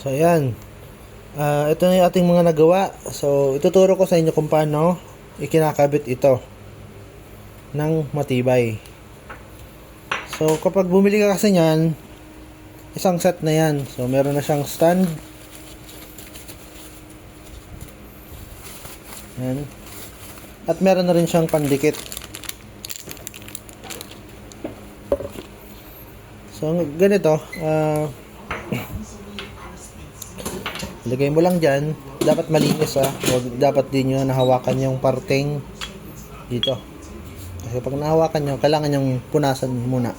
So, ayan. Ito na yung ating mga nagawa. So, ituturo ko sa inyo kung paano ikinakabit ito ng matibay. So, kapag bumili ka kasi niyan, isang set na yan. So, meron na siyang stand. Ayan. At meron na rin siyang pandikit. So, ganito. Lagay mo lang dyan. Dapat malinis Huwag dapat din nyo nahawakan yung parteng dito. Kasi pag nahawakan nyo, kailangan yung punasan muna.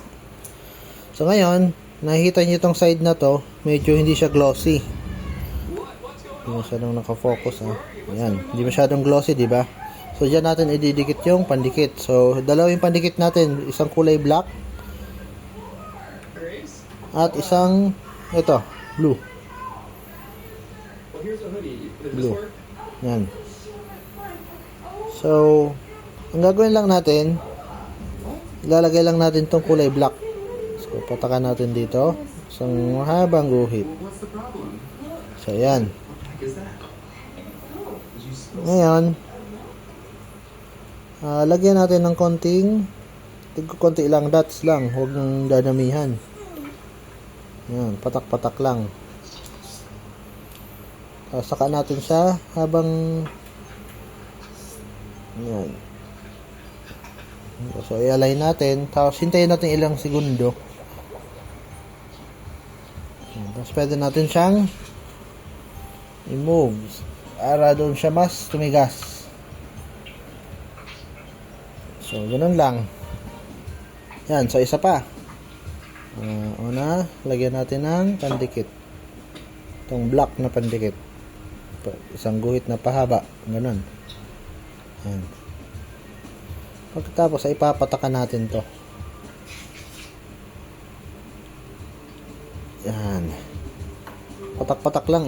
So ngayon, nakikita nyo itong side na to, medyo hindi siya glossy. Hindi masyadong nakafocus Ayan, hindi masyadong glossy, di ba? So dyan natin ididikit yung pandikit. So dalawa yung pandikit natin, isang kulay black at isang blue. Yan. So, ang gagawin lang natin, ilalagay lang natin tong kulay black. So, patakan natin dito. Isang mahabang guhit. So, yan. Ngayon, lagyan natin ng konti lang, dots lang. Huwag nang dadamihan. Yan, patak-patak lang. Saka natin siya habang yan. So, i-align natin. Tapos, hintayin natin ilang segundo. Tapos, pwede natin siyang i-move para doon siya mas tumigas. So, ganun lang. Yan. So, isa pa. Una, lagyan natin ng pandikit. Itong black na pandikit. Isang guhit na pahaba. Ganun. Yan. Pagkatapos ay ipapatakan natin to. Yan. Patak-patak lang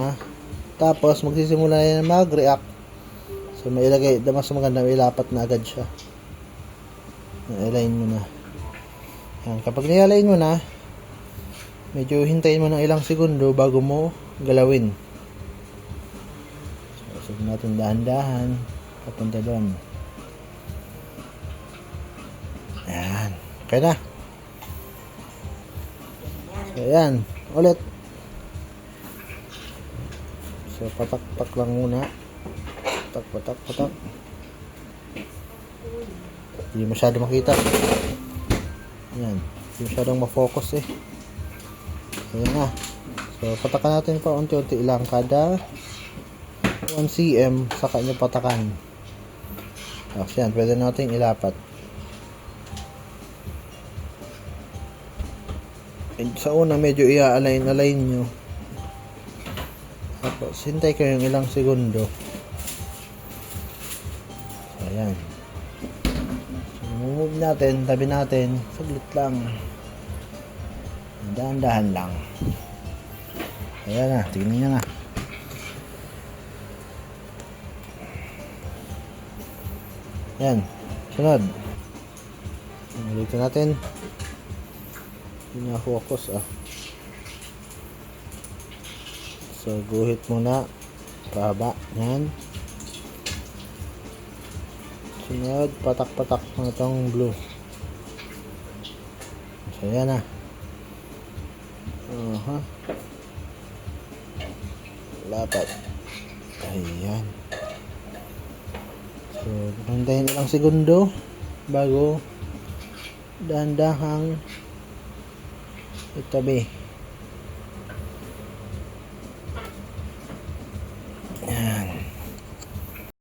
Tapos magsisimula yan mag-react. So mailagay, mas maganda ilapat na agad siya. I-align mo na. Yan. Kapag ni-align mo na, medyo hintayin mo ng ilang segundo bago mo galawin. So natin dahan-dahan papunta doon. Ayan. Okay na. So, ayan. Ulit. So, patak-patak lang muna. Patak. Hindi masyado makita. Ayan. Hindi masyadong ma-focus Ayan na. So, patakan natin pa unti-unti lang kada 1 cm saka nyo patakan. Tapos yan, pwede natin ilapat. And sa una, medyo i-align nyo. Tapos, hintay kayo yung ilang segundo. So, ayan. So, move natin, tabi natin. Saglit lang. Dahan-dahan lang. Ayan na, tingnan nyo na. Yan. Sunod. Dito natin. Hindi na focus So, guhit muna. Pahaba. Yan. Sunod. Patak-patak na itong blue. So, yan na. Lapat. Ayan. So, hintayin ilang segundo bago dahan-dahang itabi. Yan.